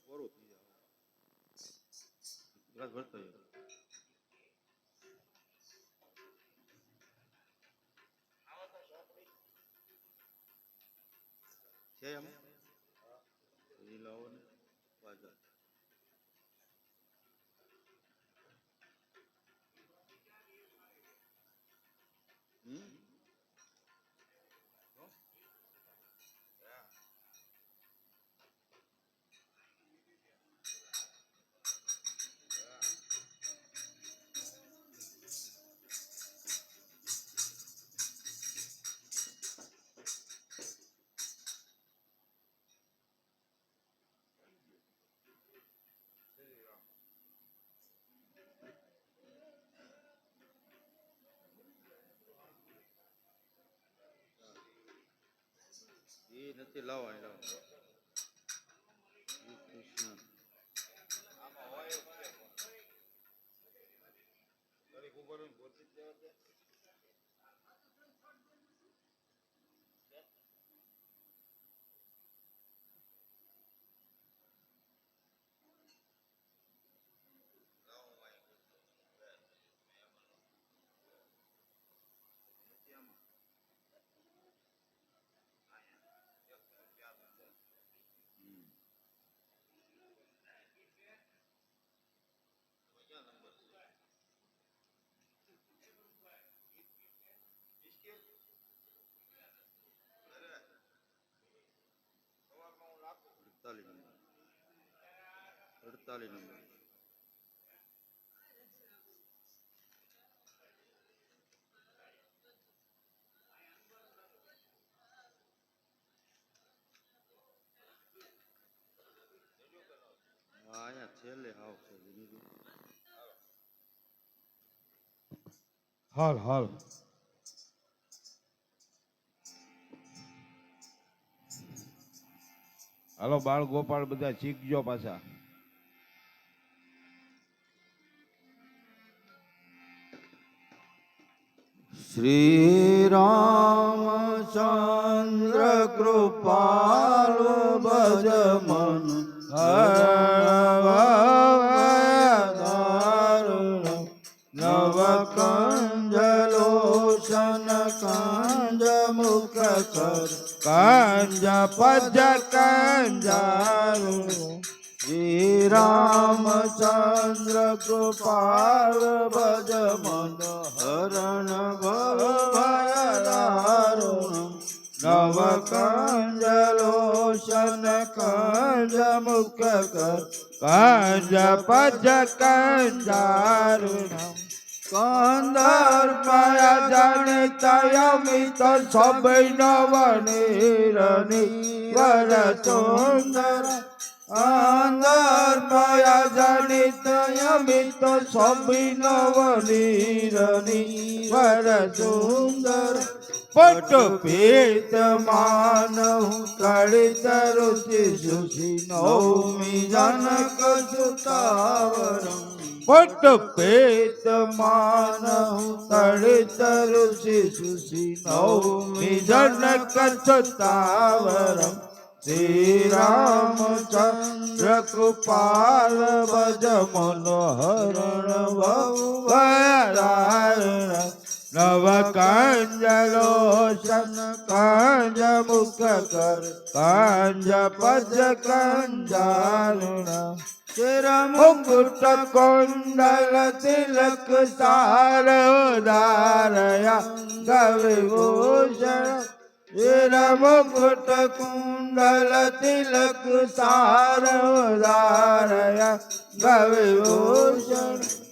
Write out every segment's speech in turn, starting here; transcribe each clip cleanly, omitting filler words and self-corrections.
ઓરું થઈ જાય ગ્લાસ ભરતો છે એમ એ લાવો ને બાજા એ નથી લાવવાની લાવો કૃષ્ણ આમાં હોય દરેક ઉપર ગોતી જ દેવા અડતાલીસ નંબર અહીંયા છેલ્લે આવશે હાલ હાલ હાલો બાળ ગોપાળ બધા શીખજો પાછા શ્રી રામચંદ્ર કૃપાલુ ભજ મન નવ કંજલોચન કાંજ મુખ કર કાંજ પજ કંજારું શ્રી રામચંદ્ર કૃપાલ ભજ મન હરણ ભયદારુણ નવ કંજલોચન કંજ મુખ કર કંજ પજ કંજારુણ કંદર્પય જનિત યમિત સભૈ નવનીરની વરચોંદર અંદર્પય જનિત યમિત સભૈ નવનીરની વરચોંદર પટ પીત માનવ કળિત રુચિ સુષી નૌમી જનક સુતાવરમ પટ પેત માનવ તળિત ઋષિ સુષી નૌમી જનક સુતાવરમ શ્રી રામચંદ્ર કૃપાલ ભજ મનોહરણ ભયદારુણ નવ કંજલોચન કાંજ મુખ કર કાંજ પજ કંજારુણ શિર મુકુટ કુંડલ તિલક સાર ઉદારયા ગવિભૂષણ શિર મુકુટ કુંડલ તિલક સાર ઉદારયા ગવિભૂષણ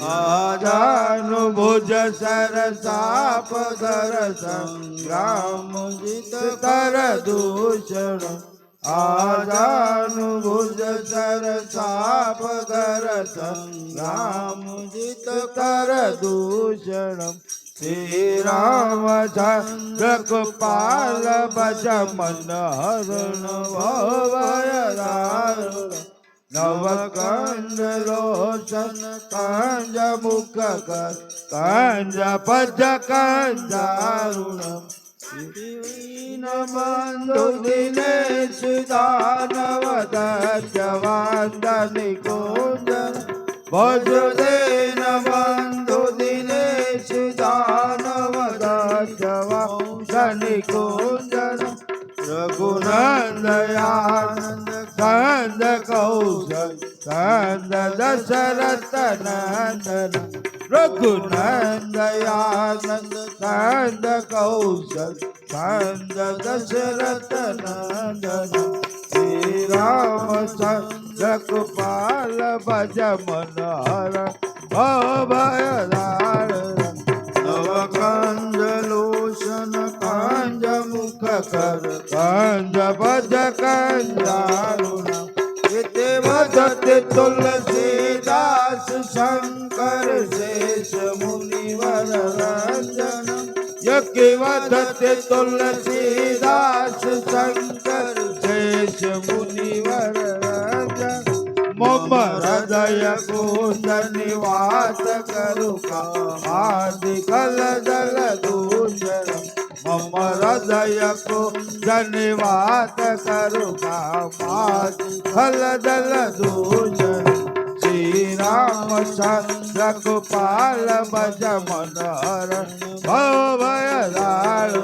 આજાનુભુજ સરસાપ ધર સંગ્રામ જીત કર દૂષણ આજાનુભુજ સરસાપ ધર સંગ્રામ જીત કર દૂષણ શ્રી રામચંદ્ર કૃપાલ ભજ મન હરણ ભયદારુણ નવ કંજલોચન કાંજ મુખ કર કાંજ પજ કંજારુણ બંધુ દિનેશ દાનવ દત્યવાંદનિ કુંજન વજુદેન બંધુ દિનેશ દાનવ દત્યવાંદનિ કુંજન રઘુનંદયાનંદ કંદ કૌશલ કંદ દશરથ નંદન રઘુનંદયાનંદ કંદ કૌશલ કંદ દશરથ નંદન શ્રી રામચંદ્ર કૃપાલ ભજ મનહર અભયદાર નવ કંજ લોચન કંજ મુખ કર કંજ ભજ કંજારુણ તે ભજતે તુલસીદાસ શંકર શેષ મુનિવર રંજન યકે વદતે તુલસીદાસ શંકર શેષ મુનિવર રંજન મમ હૃદય કુંજ નિવાસ કરું કામાદિ કલ દલ દૂષણ મમ હૃદય કુંજ નિવાસ કરું કામાદિ કલ દલ દૂષણ શ્રી રામચંદ્ર કૃપાલ ભજ મનહર ભવયદાળ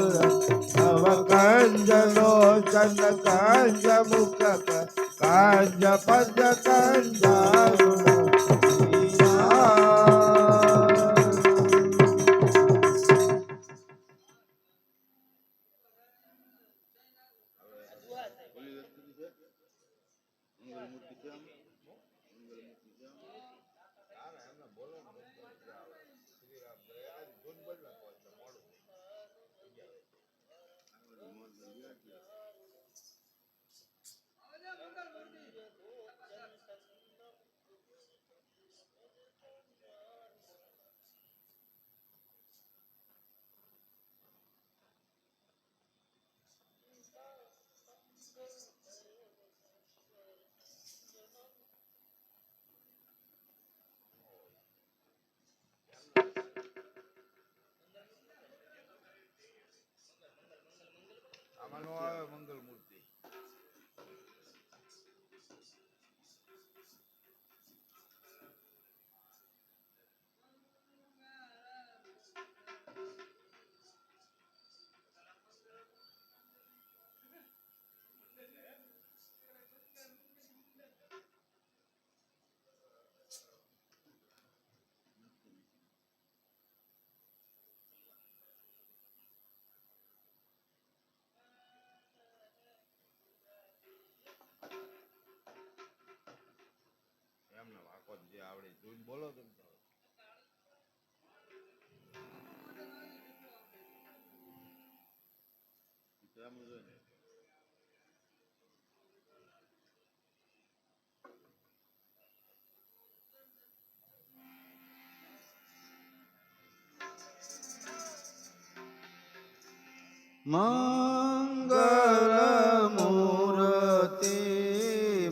નવ કંજ લોચન કંજ મુખ કંજ પદ કંજારુણ આમાં નો આવે મંગલ મૂર્તિ. એમને વાકો જે આવડે જોઈને બોલો તમે તો. એમ જોઈને મંગલ મૂર્તિ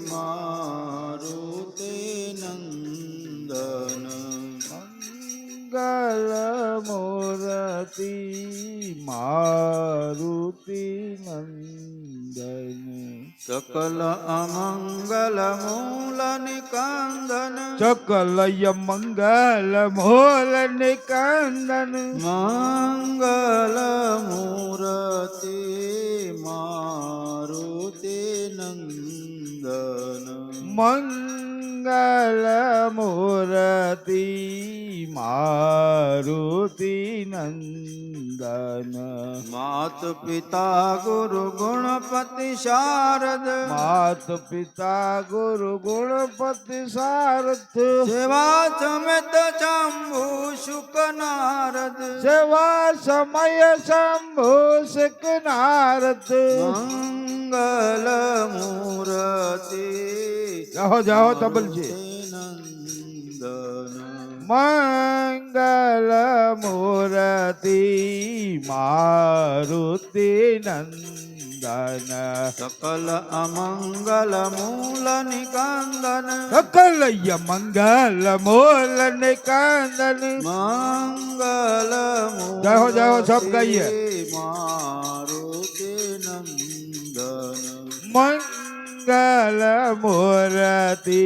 મારુતિ નંદન મંગલ મૂર્તિ મારુતિ નંદન સકલ અમંગલ મૂલ નિકંદન ચકલય મંગલ મોલ નિકંદન મંગલ મૂર્તિ મારુતિ નંદન મંગલ મૂર્તિ મારુતિ નંદન માત પિતા ગુરુ ગુણપતિ શારદ માત પિતા ગુરુ ગુણપતિ સારથ સેવા સમેત શંભુ શુક નારદ સેવા સમય શંભુ શિક નારદ મંગલ મૂર્તિ જાઓ જાઓ તબલજી નંદન મંગલ મૂર્તિ મારુતિ નંદન સકલ અમંગલ મૂલ નિકંદન સકલય મંગલ મોલ નિકંદન મંગલ જાઓ જાઓ સબ ગાઈએ મારુતિ મંગલ મૂર્તિ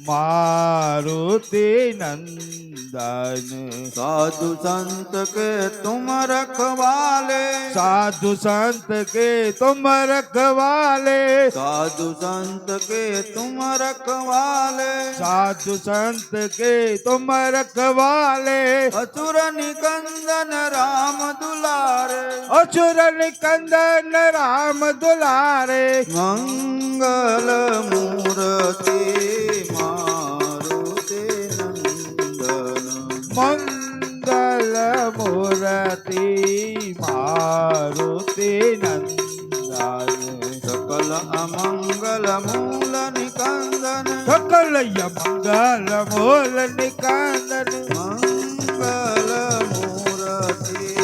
મારુતિ નંદન साधु संत के तुम रखवाले साधु संत के तुम रखवाले साधु संत के तुम रखवाले साधु संत के तुम रखवाले असुर निकंदन राम दुलारे असुर निकंदन राम दुलारे मंगल मूर्ति मारुति नंदन मंगल मूर्ति मारुति नंदन सकल अमंगल मूल निकंदन सकल मंगल मूल निकंदन मंगल मूर्ति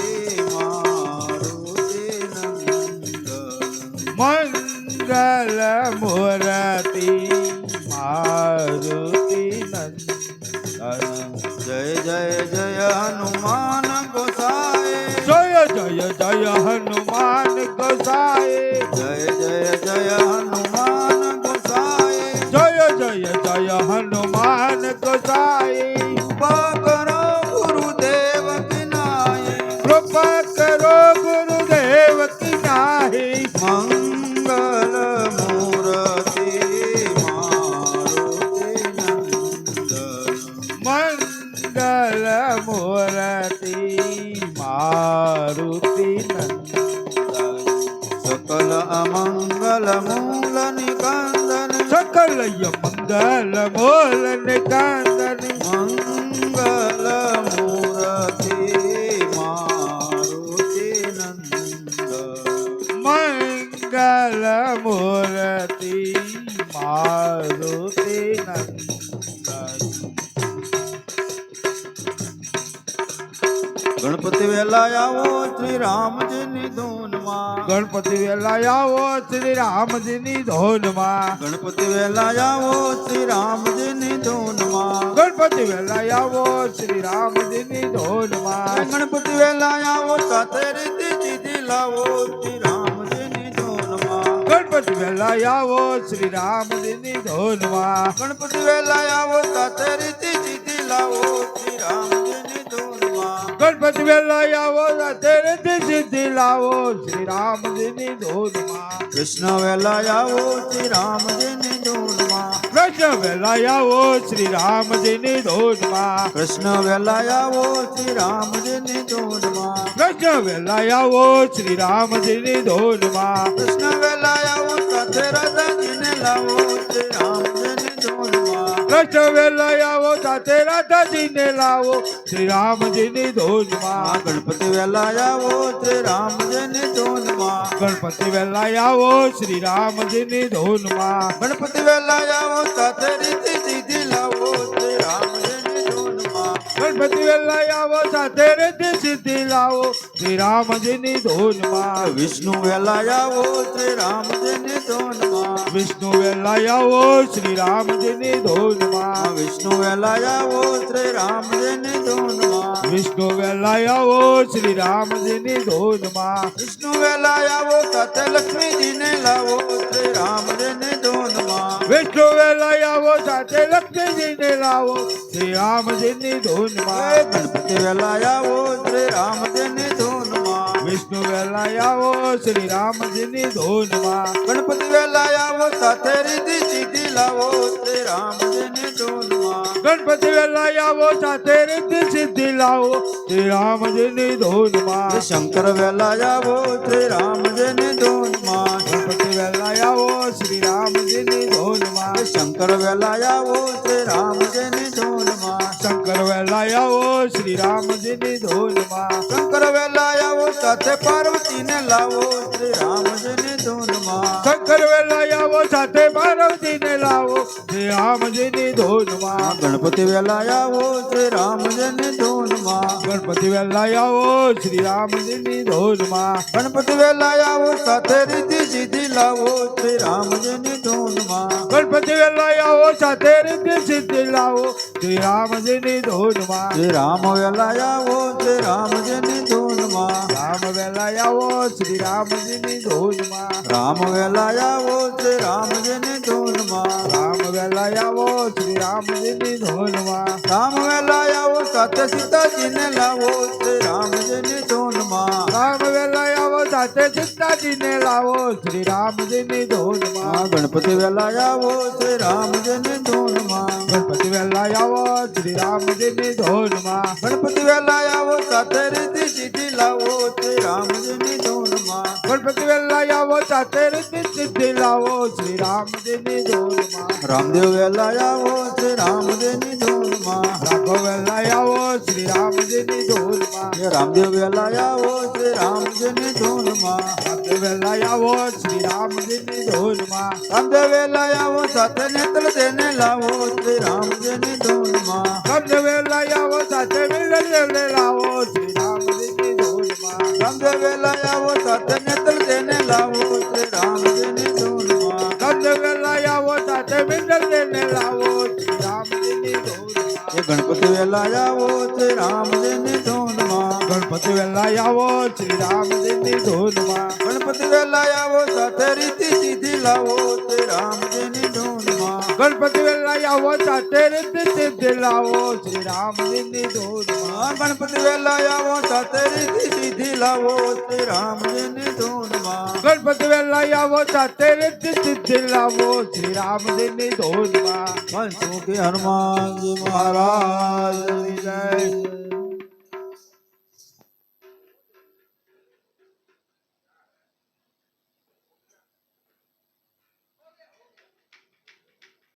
मारुति नंदन मंगल मूर्ति मारुति नंदन जय जय जय हनुमान गोसाए जय जय जय हनुमान गोसाए जय जय जय हनुमान गोसाए जय जय जय हनुमान गोसाए कृपा करो गुरुदेव की नाई कृपा करो गुरुदेव की नाहि मंगल मूर्ति मारुति नंदन मंगल मूर्ति मारुति नंदन सकल अमंगल मूल निकंदन सकल मंगल मूल निकंदन मंगल मूर्ति मारुति नंदन मंगल मूर्ति मारुति नंदन गणपति वेला आवो श्री राम जी ની ધૂન માં ગણપતિ વેલા આવો શ્રી રામજીની ધૂનમાં ગણપતિ વેલા આવો શ્રી રામજી ની ધૂન માં ગણપતિ વેલા આવો શ્રી રામજીની ધૂનમાં ગણપતિ વેલા આવો સાથે રીતિ જીધી લાવો શ્રી રામજી ની ધૂન માં ગણપતિ વેલા આવો શ્રી રામજીની ધૂનમાં ગણપતિ વેલા આવો સાથે રીતિ જીધી લાવો શ્રી રામજી ની ધૂન માં ગણપતિ વેલા આવો સાથે રીતિ સિદ્ધિ લાવો શ્રી રામજીની ધૂનમાં કૃષ્ણ વેલા આવો શ્રી રામજી ની ધૂન માં કૃષ્ણ વેલા આવો શ્રી રામજીની ધૂનમાં કૃષ્ણ વેલા આવો શ્રી રામજી ની ધૂન માં કૃષ્ણ વેલા આવો શ્રી રામજીની ધૂનમાં કૃષ્ણ વેલા આવો સાથે રાધાજીને લાવો શ્રી રામજીની ધૂન માં કૃષ્ણ વેલા આવો સાથે રાધાજીને લાવો શ્રી રામજીની ધૂનમાં ગણપતિ વેલા આવો શ્રી રામજીની ધૂન માં ગણપતિ વેલા આવો શ્રી રામજીની ધૂનમાં ગણપતિ વેલા આવો સાથે રીતિ સીધી લાવો શ્રી રામજીની ધૂન માં ગણપતિ વેલા આવો સાથે રીતિ સિદ્ધિ લાવો શ્રી રામજીની ધૂનમાં વિષ્ણુ વેલા આવો શ્રી રામજીની ધૂન માં વિષ્ણુ વેલા આવો શ્રી રામજીની ધૂનમાં વિષ્ણુ વેલા આવો શ્રી રામજીની ધૂન માં વિષ્ણુ વેલા આવો શ્રી રામજીની ધૂનમાં વિષ્ણુ વેલા આવો સાથે લક્ષ્મીજીને લાવો શ્રી રામજીની ધૂન માં વિષ્ણુ વેલા આવો સાથે લક્ષ્મીજીને લાવો શ્રી રામજીની ધૂનમાં ગણપતિ વેલા આવો શ્રી રામજીની ધૂન માં વિષ્ણુ વેલા આવો શ્રી રામજીની ધૂનમાં ગણપતિ વેલા આવો સાથે રીતિ સીધી લાવો શ્રી રામજીની ધૂન માં ગણપતિ વેલા આવો સાથે રીતિ સિદ્ધિ લાવો શ્રી રામજીની ધૂનમાં શંકર વેલા આવો શ્રી રામજીની ધૂન માં ગણપતિ વેલા આવો શ્રી રામજીની ધૂનમાં શંકર વેલા આવો શ્રી રામજીની ધૂન માં શંકર વેલા આવો શ્રી રામજીની ધૂનમાં શંકર વેલા આવો સાથે પાર્વતીને લાવો શ્રી રામજીની ધૂન માં શંકર વેલા આવો સાથે પાર્વતીને લાવો શ્રી રામજીની ધૂનમાં ગણપતિ વેલા આવો શ્રી રામજીની ધૂન માં ગણપતિ વેલા આવો શ્રી રામજીની ધૂનમાં ગણપતિ વેલા આવો સાથે રીતિ સીધી લાવો શ્રી રામજીની ધૂન માં ગણપતિ વેલા આવો સાથે રીતિ સિદ્ધિ લાવો શ્રી રામજીની ધૂનમાં શ્રી રામ રામ વેલા આવો શ્રી રામજીની ધૂનમાં રામ વેલા આવો શ્રી રામજીની ધૂનમાં રામ વેલા આવો શ્રી રામજીની ધૂનમાં રામ વેલા આવો શ્રી રામજીની ધૂનમાં રામ વેલા આવો સાથે સીતાજીને લાવો શ્રી રામજીની ધૂનમાં રામ વેલા આવો સાથે સીતાજીને લાવો શ્રી રામજીની ધૂનમાં ગણપતિ વેલા આવો શ્રી રામજીની ધૂનમાં ગણપતિ વેલા આવો શ્રી રામજીની ધૂનમાં ગણપતિ વેલા આવો સાથે રીતિ સીધી લાવો શ્રી રામજીની ધૂનમાં ગણપતિ વેલા આવો સાથે રીતિ સિદ્ધિ લાવો શ્રી રામજીની ધૂનમાં રામદેવ વેલા આવો શ્રી રામજીની ધૂનમાં રાઘવ વેલા આવો શ્રી રામજીની ધૂનમાં રામદેવ વેલા આવો શ્રી રામજીની ધૂનમાં રામદેવ વેલા આવો શ્રી રામજીની ધૂનમાં રામદેવ વેલા આવો સાથે નેત્ર તેને લાવો શ્રી રામજીની ધૂનમાં રામદેવ વેલા આવો સાથે મિલન લાવો શ્રી રામજીની ધૂનમાં રામદેવ વેલા આવો સાથે નેત્ર તેને લાવો શ્રી રામજીની ધૂનમાં રામદેવ વેલા આવો સાથે મિલન લાવો શ્રી રામજીની ધૂનમાં ગણપતિ વેલા આવો શ્રી રામજીની ધૂનમાં ગણપતિ વેલા આવો શ્રી રામજીની ધૂનમાં ગણપતિ વેલા આવો સાથે રીતિ સીધી લાવો શ્રી રામજીની ધૂનમાં ગણપતિ વેલા આવો સાથે રીતિ સિદ્ધિ લાવો શ્રી રામજીની ધૂનમાં ગણપતિ વેલા આવો સાથે રીતિ સીધી લાવો શ્રી રામજીની ધૂનમાં ગણપતિ વેલા આવો સાથે રીતિ સિદ્ધિ લાવો શ્રી રામજીની ધૂનમાં વાસુકી હનુમાનજી મહારાજ